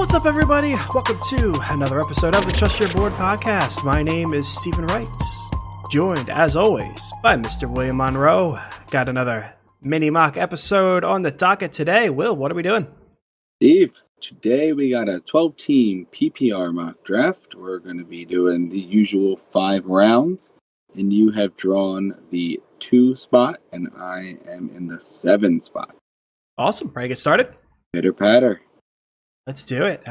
What's up, everybody? Welcome to another episode of the Trust Your Board podcast. My name is Stephen Wright, joined, as always, by Mr. William Monroe. Got another mini mock episode on the docket today. Will, what are we doing? Steve, today we got a 12-team PPR mock draft. We're going to be doing the usual 5 rounds, and you have drawn the 2 spot, and I am in the 7 spot. Awesome. Ready to get started? Pitter patter. Let's do it.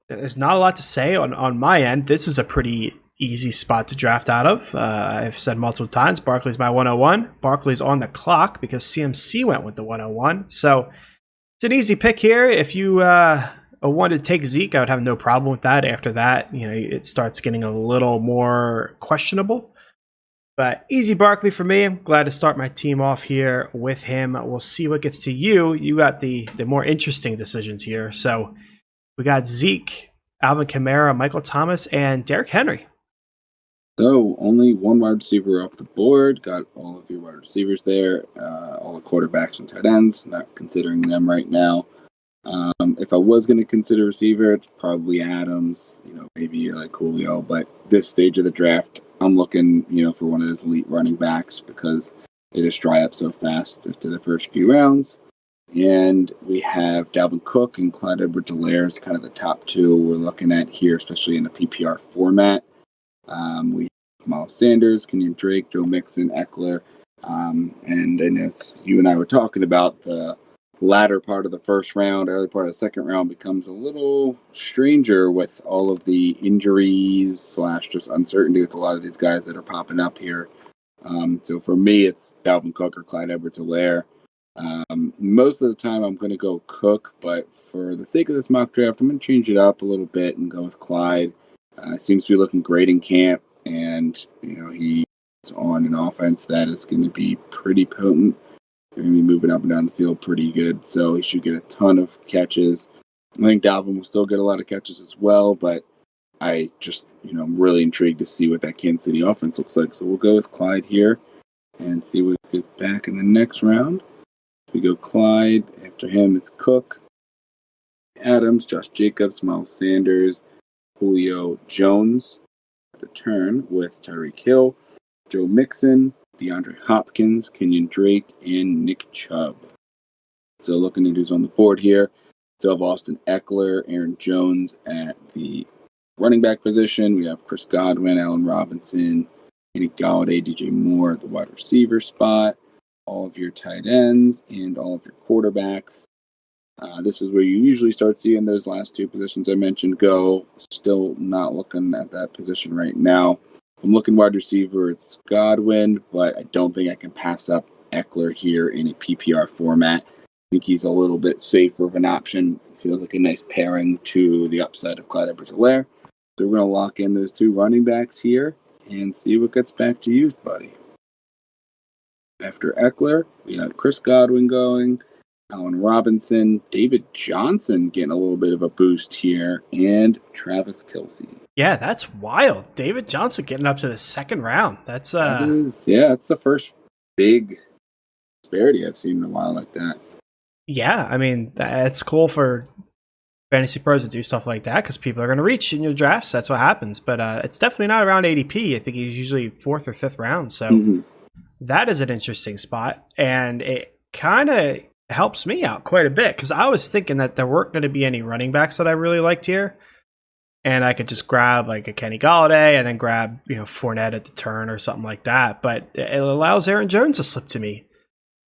There's not a lot to say on my end. This is a pretty easy spot to draft out of. I've said multiple times, Barkley's my 101. Barkley's on the clock because CMC went with the 101. So it's an easy pick here. If you wanted to take Zeke, I would have no problem with that. After that, it starts getting a little more questionable. But easy Barkley for me. I'm glad to start my team off here with him. We'll see what gets to you. You got the more interesting decisions here. So we got Zeke, Alvin Kamara, Michael Thomas, and Derrick Henry. So only one wide receiver off the board. Got all of your wide receivers there. All the quarterbacks and tight ends. Not considering them right now. If I was going to consider receiver, it's probably Adams, maybe like Julio. But this stage of the draft, I'm looking, for one of those elite running backs because they just dry up so fast after the first few rounds. And we have Dalvin Cook and Clyde Edwards-Helaire as kind of the top 2 we're looking at here, especially in a PPR format. We have Miles Sanders, Kenyon Drake, Joe Mixon, Eckler. And as you and I were talking about, the latter part of the first round, early part of the second round becomes a little stranger with all of the injuries / just uncertainty with a lot of these guys that are popping up here. So for me, it's Dalvin Cook or Clyde Edwards-Helaire. Most of the time I'm going to go Cook, but for the sake of this mock draft, I'm going to change it up a little bit and go with Clyde. Seems to be looking great in camp, and he's on an offense that is going to be pretty potent. They're going to be moving up and down the field pretty good, so he should get a ton of catches. I think Dalvin will still get a lot of catches as well, but I just, I'm really intrigued to see what that Kansas City offense looks like. So we'll go with Clyde here and see what we get back in the next round. We go Clyde. After him, it's Cook, Adams, Josh Jacobs, Miles Sanders, Julio Jones at the turn with Tyreek Hill, Joe Mixon, DeAndre Hopkins, Kenyon Drake, and Nick Chubb. So looking at who's on the board here, still have Austin Eckler, Aaron Jones at the running back position. We have Chris Godwin, Allen Robinson, Kenny Galladay, DJ Moore at the wide receiver spot. All of your tight ends and all of your quarterbacks. This is where you usually start seeing those last 2 positions I mentioned go. Still not looking at that position right now. I'm looking wide receiver, it's Godwin, but I don't think I can pass up Eckler here in a PPR format. I think he's a little bit safer of an option. Feels like a nice pairing to the upside of Clyde Edwards-Helaire. So we're going to lock in those 2 running backs here and see what gets back to you, buddy. After Eckler, we have Chris Godwin going, Allen Robinson, David Johnson getting a little bit of a boost here, and Travis Kelce. Yeah, that's wild. David Johnson getting up to the 2nd round. That's it's the first big disparity I've seen in a while like that. Yeah, I mean, that's cool for fantasy pros to do stuff like that because people are going to reach in your drafts. That's what happens. But it's definitely not around ADP. I think he's usually 4th or 5th round. So that is an interesting spot. And it kind of helps me out quite a bit because I was thinking that there weren't going to be any running backs that I really liked here. And I could just grab like a Kenny Galladay and then grab, Fournette at the turn or something like that. But it allows Aaron Jones to slip to me,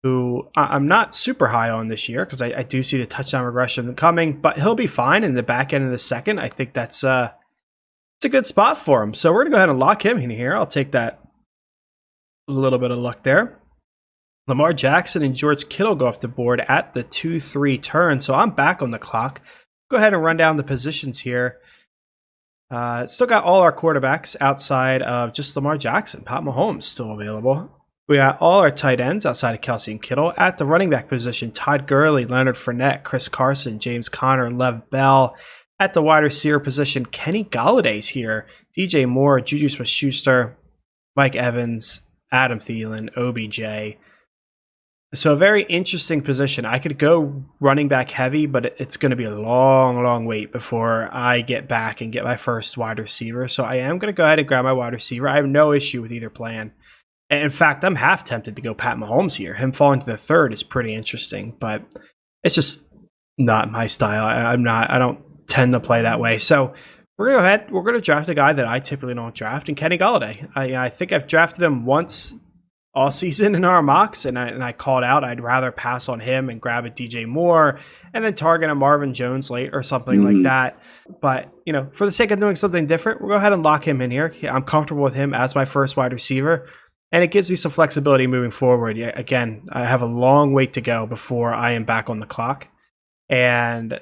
who I'm not super high on this year because I do see the touchdown regression coming, but he'll be fine in the back end of the second. I think it's a good spot for him. So we're going to go ahead and lock him in here. I'll take that little bit of luck there. Lamar Jackson and George Kittle go off the board at the 2-3 turn. So I'm back on the clock. Go ahead and run down the positions here. Still got all our quarterbacks outside of just Lamar Jackson. Pat Mahomes still available. We got all our tight ends outside of Kelce and Kittle. At the running back position, Todd Gurley, Leonard Fournette, Chris Carson, James Conner, Lev Bell. At the wide receiver position, Kenny Galladay's here. DJ Moore, Juju Smith-Schuster, Mike Evans, Adam Thielen, OBJ. So a very interesting position. I could go running back heavy, but it's going to be a long, long wait before I get back and get my first wide receiver. So I am going to go ahead and grab my wide receiver. I have no issue with either plan. And in fact, I'm half tempted to go Pat Mahomes here. Him falling to the third is pretty interesting, but it's just not my style. I don't tend to play that way. So we're going to go ahead. We're going to draft a guy that I typically don't draft, and Kenny Golladay. I think I've drafted him once all season in our mocks, and I called out I'd rather pass on him and grab a DJ Moore and then target a Marvin Jones late or something like that. But, for the sake of doing something different, we'll go ahead and lock him in here. I'm comfortable with him as my first wide receiver, and it gives me some flexibility moving forward. Again, I have a long wait to go before I am back on the clock, and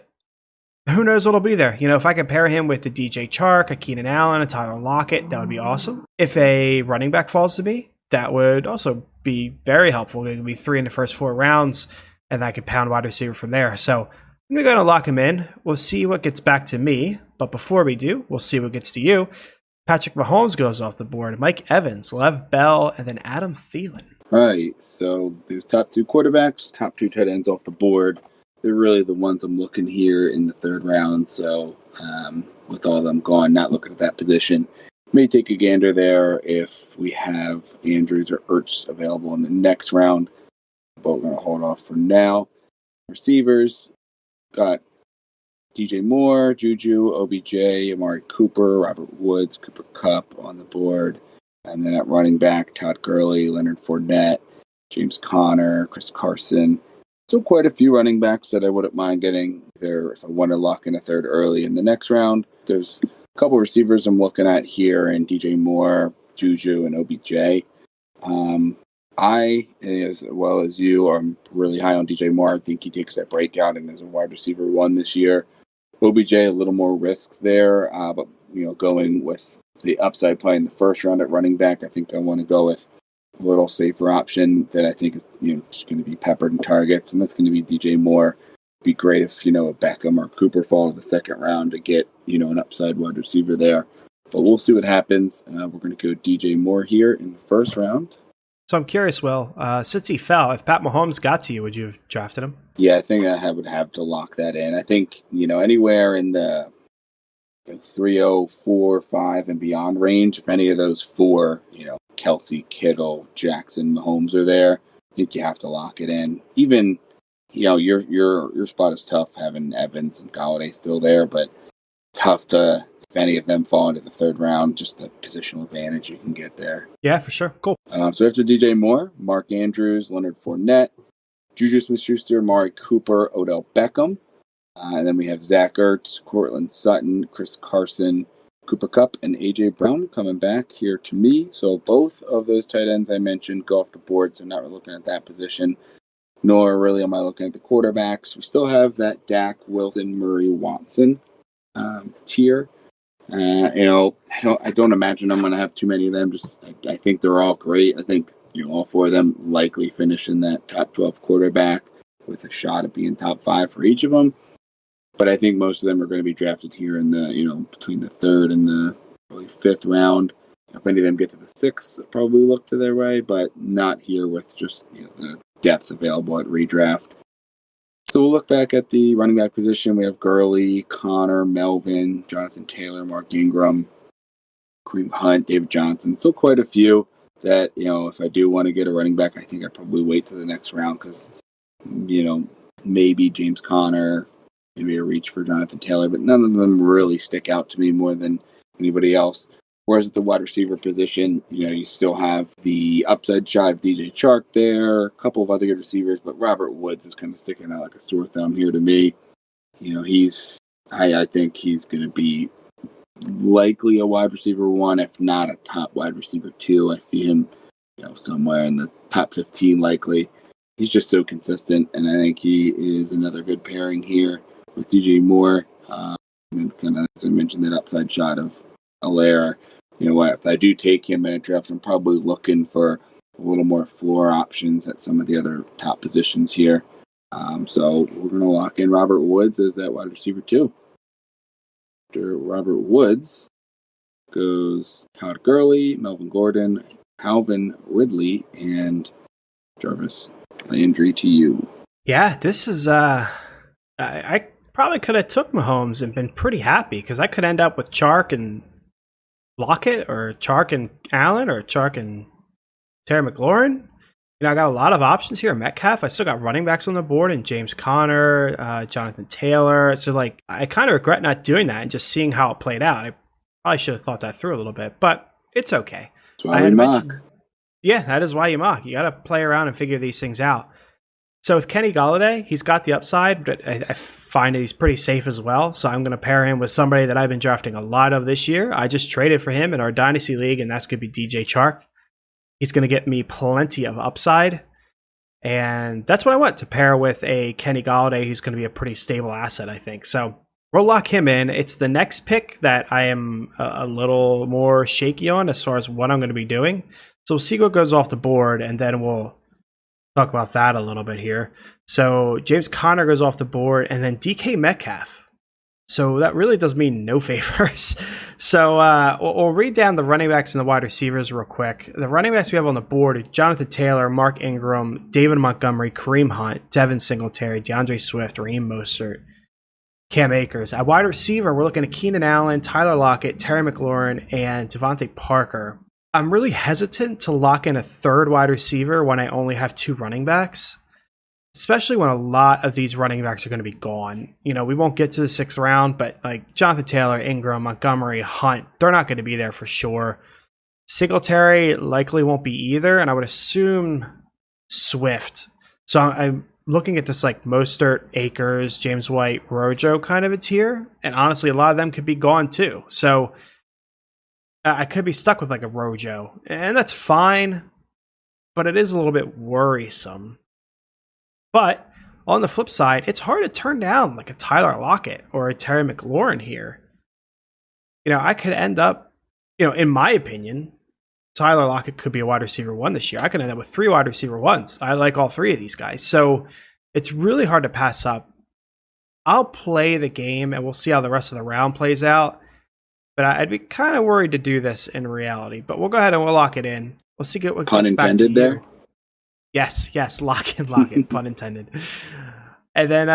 who knows what'll be there. If I could pair him with the DJ Chark, a Keenan Allen, a Tyler Lockett, that would be awesome. If a running back falls to me, that would also be very helpful. It would be 3 in the first 4 rounds, and I could pound wide receiver from there. So I'm going to go and lock him in. We'll see what gets back to me. But before we do, we'll see what gets to you. Patrick Mahomes goes off the board. Mike Evans, Lev Bell, and then Adam Thielen. Right. So these top 2 quarterbacks, top 2 tight ends off the board. They're really the ones I'm looking here in the 3rd round. So with all of them gone, not looking at that position. May take a gander there if we have Andrews or Ertz available in the next round, but we're going to hold off for now. Receivers, got DJ Moore, Juju, OBJ, Amari Cooper, Robert Woods, Cooper Kupp on the board. And then at running back, Todd Gurley, Leonard Fournette, James Conner, Chris Carson. So quite a few running backs that I wouldn't mind getting there if I want to lock in a third early in the next round. There's couple receivers I'm looking at here in DJ Moore, Juju, and OBJ. I, as well as you, I'm really high on DJ Moore. I think he takes that breakout and is a wide receiver 1 this year. OBJ, a little more risk there, but going with the upside play in the first round at running back, I think I want to go with a little safer option that I think is just going to be peppered in targets, and that's going to be DJ Moore. Be great if a Beckham or Cooper fall to the 2nd round to get an upside wide receiver there, but we'll see what happens. We're going to go DJ Moore here in the 1st round. So I'm curious, Will, since he fell, if Pat Mahomes got to you, would you have drafted him? Yeah, I think I would have to lock that in. I think anywhere in the 3-0, 4, 5 and beyond range, if any of those 4 Kelsey, Kittle, Jackson, Mahomes are there, I think you have to lock it in. Even your spot is tough having Evans and Golladay still there, but tough to, if any of them fall into the 3rd round, just the positional advantage you can get there. Yeah, for sure. Cool. So after DJ Moore, Mark Andrews, Leonard Fournette, Juju Smith-Schuster, Amari Cooper, Odell Beckham. And then we have Zach Ertz, Cortland Sutton, Chris Carson, Cooper Kupp, and A.J. Brown coming back here to me. So both of those tight ends I mentioned go off the board, so not really looking at that position. Nor really am I looking at the quarterbacks. We still have that Dak, Wilson, Murray, Watson tier. I don't imagine I'm going to have too many of them. I think they're all great. I think all 4 of them likely finish in that top 12 quarterback with a shot at being top 5 for each of them. But I think most of them are going to be drafted here in the between the 3rd and the probably 5th round. If any of them get to the 6th, I'll probably look to their way, but not here with just the depth available at redraft. So we'll look back at the running back position. We have Gurley, Connor, Melvin, Jonathan Taylor, Mark Ingram, Kareem Hunt, David Johnson. Still quite a few that, if I do want to get a running back, I think I'd probably wait to the next round because, maybe James Conner, maybe a reach for Jonathan Taylor, but none of them really stick out to me more than anybody else. Whereas at the wide receiver position, you still have the upside shot of DJ Chark there, a couple of other good receivers, but Robert Woods is kind of sticking out like a sore thumb here to me. I think he's going to be likely a wide receiver 1, if not a top wide receiver 2. I see him, somewhere in the top 15 likely. He's just so consistent, and I think he is another good pairing here with DJ Moore. And kind of, as I mentioned, that upside shot of Allaire. If I do take him in a draft, I'm probably looking for a little more floor options at some of the other top positions here. So we're going to lock in Robert Woods as that wide receiver 2. After Robert Woods goes Todd Gurley, Melvin Gordon, Calvin Ridley, and Jarvis Landry to you. Yeah, this is I probably could have took Mahomes and been pretty happy because I could end up with Chark and Lockett or Chark and Allen or Chark and Terry McLaurin. I got a lot of options here. Metcalf. I still got running backs on the board and James Conner, Jonathan Taylor. So I kind of regret not doing that and just seeing how it played out. I probably should have thought that through a little bit, but it's okay. That's why we mock. Yeah, that is why you mock. You got to play around and figure these things out. So with Kenny Golladay, he's got the upside, but I find that he's pretty safe as well. So I'm going to pair him with somebody that I've been drafting a lot of this year. I just traded for him in our Dynasty League, and that's going to be DJ Chark. He's going to get me plenty of upside. And that's what I want, to pair with a Kenny Golladay who's going to be a pretty stable asset, I think. So we'll lock him in. It's the next pick that I am a little more shaky on as far as what I'm going to be doing. So we'll see what goes off the board, and then we'll talk about that a little bit here. So James Conner goes off the board, and then DK Metcalf. So that really does me no favors. So we'll read down the running backs and the wide receivers real quick. The running backs we have on the board are Jonathan Taylor, Mark Ingram, David Montgomery, Kareem Hunt, Devin Singletary, DeAndre Swift, Raheem Mostert, Cam Akers. At wide receiver, we're looking at Keenan Allen, Tyler Lockett, Terry McLaurin, and Devontae Parker. I'm really hesitant to lock in a third wide receiver when I only have 2 running backs, especially when a lot of these running backs are going to be gone. We won't get to the 6th round, but like Jonathan Taylor, Ingram, Montgomery, Hunt, they're not going to be there for sure. Singletary likely won't be either, and I would assume Swift. So I'm looking at this like Mostert, Akers, James White, Rojo kind of a tier, and honestly, a lot of them could be gone too. So I could be stuck with like a Rojo, and that's fine, but it is a little bit worrisome. But on the flip side, it's hard to turn down like a Tyler Lockett or a Terry McLaurin here. I could end up, in my opinion, Tyler Lockett could be a wide receiver 1 this year. I could end up with 3 wide receiver 1s. I like all 3 of these guys. So it's really hard to pass up. I'll play the game and we'll see how the rest of the round plays out. But I'd be kind of worried to do this in reality. But we'll go ahead and we'll lock it in. We'll see what pun intended there. Yes, lock it, pun intended. And then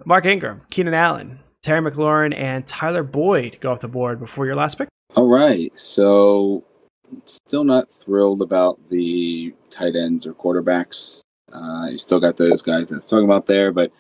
Mark Ingram, Keenan Allen, Terry McLaurin, and Tyler Boyd go off the board before your last pick. All right, so still not thrilled about the tight ends or quarterbacks. You still got those guys that I was talking about there, but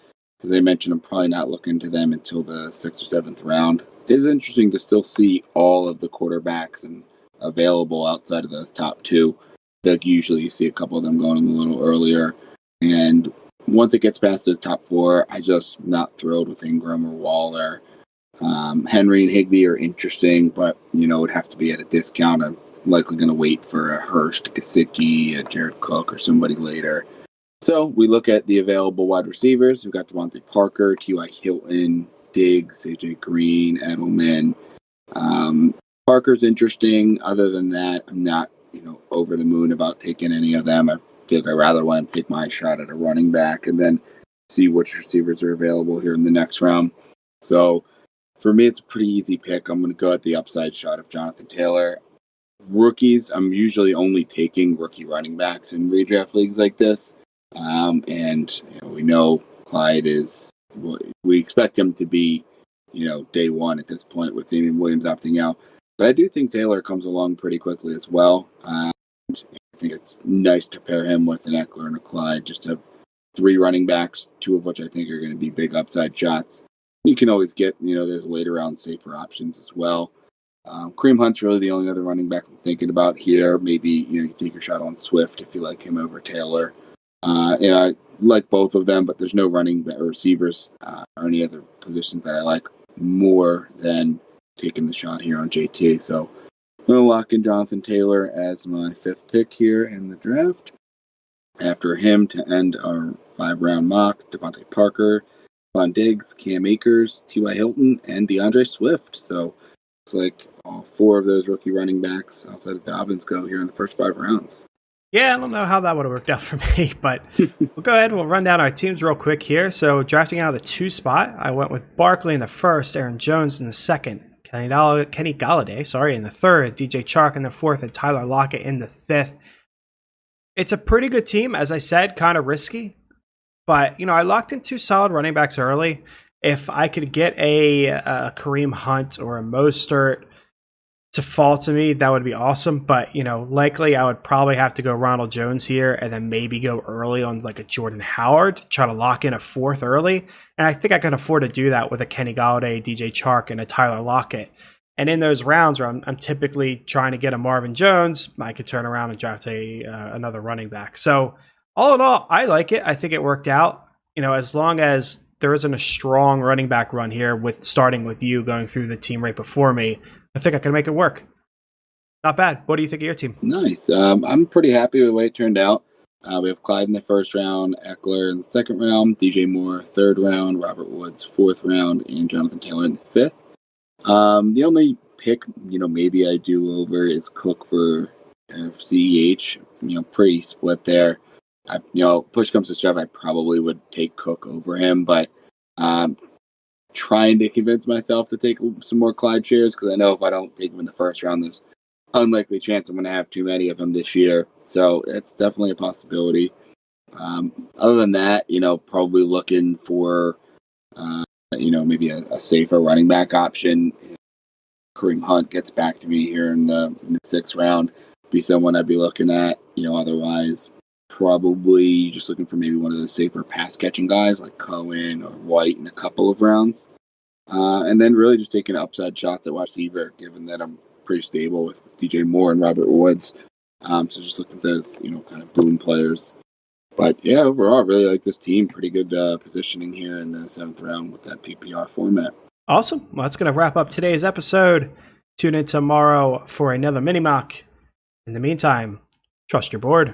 as I mentioned, I'm probably not looking to them until the 6th or 7th round. It is interesting to still see all of the quarterbacks and available outside of those top 2. Like usually you see a couple of them going a little earlier. And once it gets past those top 4, I just not thrilled with Ingram or Waller. Henry and Higbee are interesting, but, it would have to be at a discount. I'm likely going to wait for a Hurst, Gesicki, a Jared Cook, or somebody later. So we look at the available wide receivers. We've got Devontae Parker, T.Y. Hilton, Diggs, A.J. Green, Edelman. Parker's interesting. Other than that, I'm not over the moon about taking any of them. I feel like I rather want to take my shot at a running back and then see which receivers are available here in the next round. So for me, it's a pretty easy pick. I'm going to go at the upside shot of Jonathan Taylor. Rookies, I'm usually only taking rookie running backs in redraft leagues like this. And we know Clyde is, we expect him to be, day 1 at this point with Damian Williams opting out. But I do think Taylor comes along pretty quickly as well. And I think it's nice to pair him with an Eckler and a Clyde, just to have 3 running backs, 2 of which I think are going to be big upside shots. You can always get, there's later round safer options as well. Kareem Hunt's really the only other running back I'm thinking about here. Maybe, you take your shot on Swift if you like him over Taylor. I like both of them, but there's no running or receivers or any other positions that I like more than taking the shot here on JT. So I'm going to lock in Jonathan Taylor as my 5th pick here in the draft. After him, to end our 5-round mock, Devontae Parker, Von Diggs, Cam Akers, T.Y. Hilton, and DeAndre Swift. So looks like all 4 of those rookie running backs outside of Dobbins go here in the first 5 rounds. Yeah, I don't know how that would have worked out for me, but we'll go ahead and we'll run down our teams real quick here. So drafting out of the 2 spot, I went with Barkley in the 1st, Aaron Jones in the 2nd, Kenny Golladay, in the 3rd, DJ Chark in the 4th, and Tyler Lockett in the 5th. It's a pretty good team, as I said, kind of risky. But, I locked in 2 solid running backs early. If I could get a Kareem Hunt or a Mostert to fall to me, that would be awesome. But, likely I would probably have to go Ronald Jones here and then maybe go early on like a Jordan Howard, try to lock in a 4th early. And I think I can afford to do that with a Kenny Galladay, DJ Chark, and a Tyler Lockett. And in those rounds where I'm typically trying to get a Marvin Jones, I could turn around and draft another running back. So all in all, I like it. I think it worked out. As long as there isn't a strong running back run here with starting with you going through the team right before me, I think I can make it work. Not bad. What do you think of your team? Nice. I'm pretty happy with the way it turned out. We have Clyde in the 1st round, Eckler in the 2nd round, DJ Moore 3rd round, Robert Woods 4th round, and Jonathan Taylor in the 5th. The only pick, maybe I do over is Cook for CEH. Pretty split there. Push comes to shove, I probably would take Cook over him, but trying to convince myself to take some more Clyde shares because I know if I don't take him in the 1st round, there's unlikely chance I'm going to have too many of him this year. So it's definitely a possibility. Other than that, probably looking for, maybe a safer running back option. Kareem Hunt gets back to me here in the 6th round. Be someone I'd be looking at. Otherwise, probably just looking for maybe one of the safer pass catching guys like Cohen or White in a couple of rounds. And then really just taking upside shots at wide receiver, given that I'm pretty stable with DJ Moore and Robert Woods. So just looking at those, kind of boom players. But yeah, overall, I really like this team. Pretty good positioning here in the 7th round with that PPR format. Awesome. Well, that's going to wrap up today's episode. Tune in tomorrow for another mini mock. In the meantime, trust your board.